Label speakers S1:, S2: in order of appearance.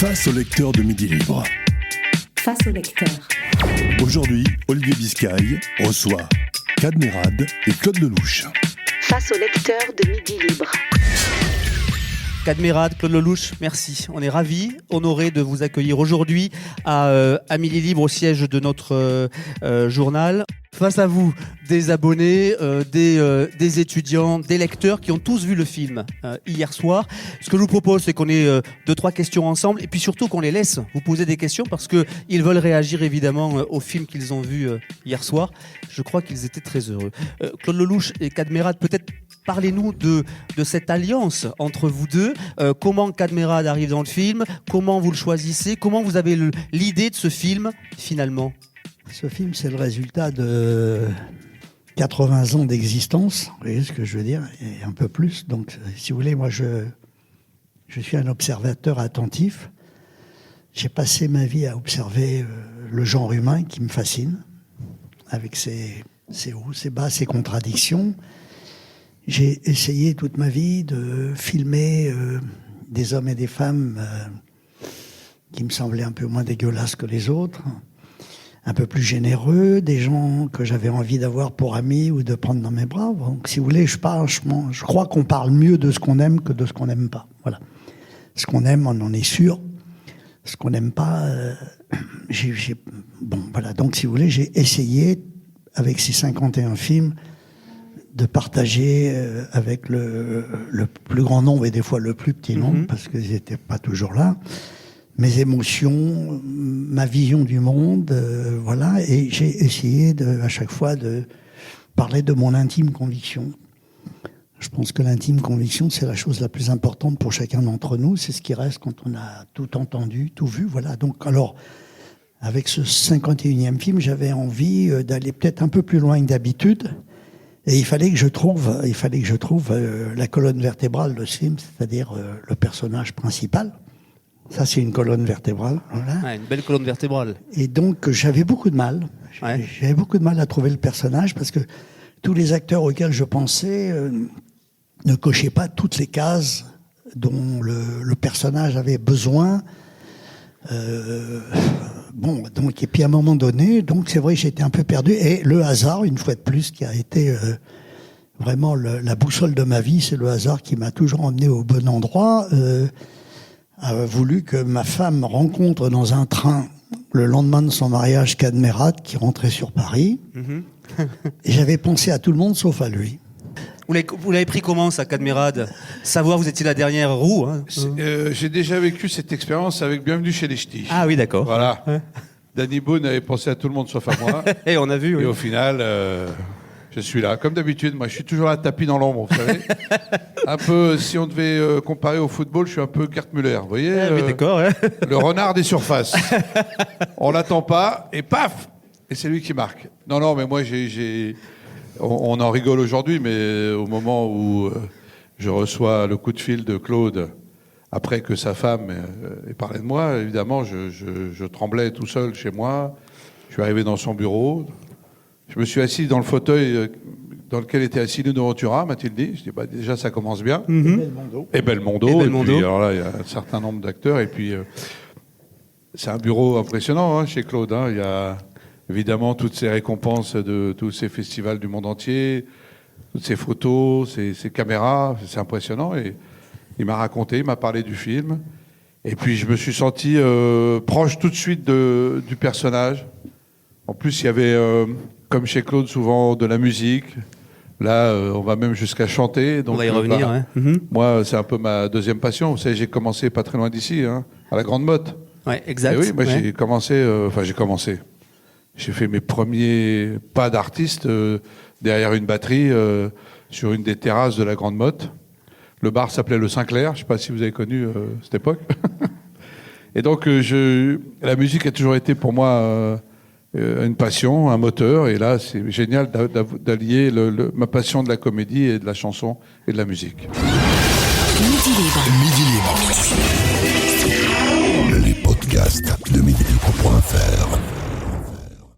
S1: Face au lecteur de Midi Libre.
S2: Face au lecteur.
S1: Aujourd'hui, Olivier Biscaye reçoit Cadmerade et Claude Lelouch.
S2: Face au lecteur de Midi Libre.
S3: Cadmerade, Claude Lelouch, merci. On est ravis, honorés de vous accueillir aujourd'hui à Midi Libre, au siège de notre journal. Face à vous, des abonnés, des étudiants, des lecteurs qui ont tous vu le film hier soir. Ce que je vous propose, c'est qu'on ait 2-3 questions ensemble et puis surtout qu'on les laisse vous poser des questions parce qu'ils veulent réagir évidemment au film qu'ils ont vu hier soir. Je crois qu'ils étaient très heureux. Claude Lelouch et Cadmerade, peut-être parlez-nous de cette alliance entre vous deux. Comment Cadmerade arrive dans le film? Comment vous le choisissez? Comment vous avez l'idée de ce film finalement?
S4: Ce film, c'est le résultat de 80 ans d'existence, vous voyez ce que je veux dire, et un peu plus. Donc, si vous voulez, moi, je suis un observateur attentif. J'ai passé ma vie à observer le genre humain qui me fascine, avec ses hauts, ses bas, ses contradictions. J'ai essayé toute ma vie de filmer des hommes et des femmes qui me semblaient un peu moins dégueulasses que les autres, un peu plus généreux, des gens que j'avais envie d'avoir pour amis ou de prendre dans mes bras. Donc, si vous voulez, je crois qu'on parle mieux de ce qu'on aime que de ce qu'on n'aime pas. Voilà. Ce qu'on aime, on en est sûr. Ce qu'on n'aime pas, bon, voilà. Donc, si vous voulez, j'ai essayé, avec ces 51 films, de partager avec le plus grand nombre et des fois le plus petit nombre, parce qu'ils n'étaient pas toujours là, mes émotions, ma vision du monde, voilà, et j'ai essayé à chaque fois de parler de mon intime conviction. Je pense que l'intime conviction, c'est la chose la plus importante pour chacun d'entre nous, c'est ce qui reste quand on a tout entendu, tout vu, voilà. Donc, alors, avec ce 51e film, j'avais envie d'aller peut-être un peu plus loin que d'habitude, et il fallait que je trouve la colonne vertébrale de ce film, c'est-à-dire le personnage principal. Ça, c'est une colonne vertébrale. Voilà.
S3: Ouais, une belle colonne vertébrale.
S4: Et donc, j'avais beaucoup de mal. J'avais beaucoup de mal à trouver le personnage parce que tous les acteurs auxquels je pensais ne cochaient pas toutes les cases dont le personnage avait besoin. Bon, donc, et puis à un moment donné, donc c'est vrai, j'étais un peu perdu. Et le hasard, une fois de plus, qui a été vraiment la boussole de ma vie, c'est le hasard qui m'a toujours emmené au bon endroit. A voulu que ma femme rencontre dans un train le lendemain de son mariage Cadmerade qui rentrait sur Paris. Et j'avais pensé à tout le monde sauf à lui.
S3: Vous l'avez pris comment, ça, Cadmerade? Savoir, vous étiez la dernière roue. Hein.
S5: J'ai déjà vécu cette expérience avec Bienvenue chez les Ch'tis.
S3: Ah oui, d'accord.
S5: Voilà.
S3: Ouais.
S5: Danny Boone avait pensé à tout le monde sauf à moi.
S3: Et on a vu, oui.
S5: Et au final, je suis là. Comme d'habitude, moi, je suis toujours là, tapis dans l'ombre, vous savez. Un peu, si on devait comparer au football, je suis un peu Gerd Müller, vous voyez.
S3: Oui, d'accord, ouais.
S5: Le renard des surfaces. On l'attend pas, et paf! Et c'est lui qui marque. Non, mais moi, on en rigole aujourd'hui, mais au moment où je reçois le coup de fil de Claude, après que sa femme ait parlé de moi, évidemment, je tremblais tout seul chez moi. Je suis arrivé dans son bureau. Je me suis assis dans le fauteuil dans lequel était assis Lino Ventura, m'a-t-il dit. Je dis, déjà, ça commence bien. Et Belmondo. Et puis, alors là, il y a un certain nombre d'acteurs. Et puis, c'est un bureau impressionnant chez Claude. Il y a évidemment toutes ces récompenses de tous ces festivals du monde entier, toutes ces photos, ces caméras. C'est impressionnant. Et il m'a raconté, il m'a parlé du film. Et puis, je me suis senti proche tout de suite du personnage. En plus, il y avait, comme chez Claude, souvent de la musique. Là, on va même jusqu'à chanter. Donc,
S3: on va y revenir.
S5: Moi, c'est un peu ma deuxième passion. Vous savez, j'ai commencé pas très loin d'ici, à la Grande Motte.
S3: Ouais, exact.
S5: Et oui, moi, j'ai commencé. J'ai fait mes premiers pas d'artiste derrière une batterie sur une des terrasses de la Grande Motte. Le bar s'appelait le Sinclair. Je ne sais pas si vous avez connu cette époque. Et donc, la musique a toujours été pour moi une passion, un moteur. Et là, c'est génial d'allier ma passion de la comédie et de la chanson et de la musique.
S2: Midi Libre.
S1: Midi Libre. Les podcasts de midilibre.fr.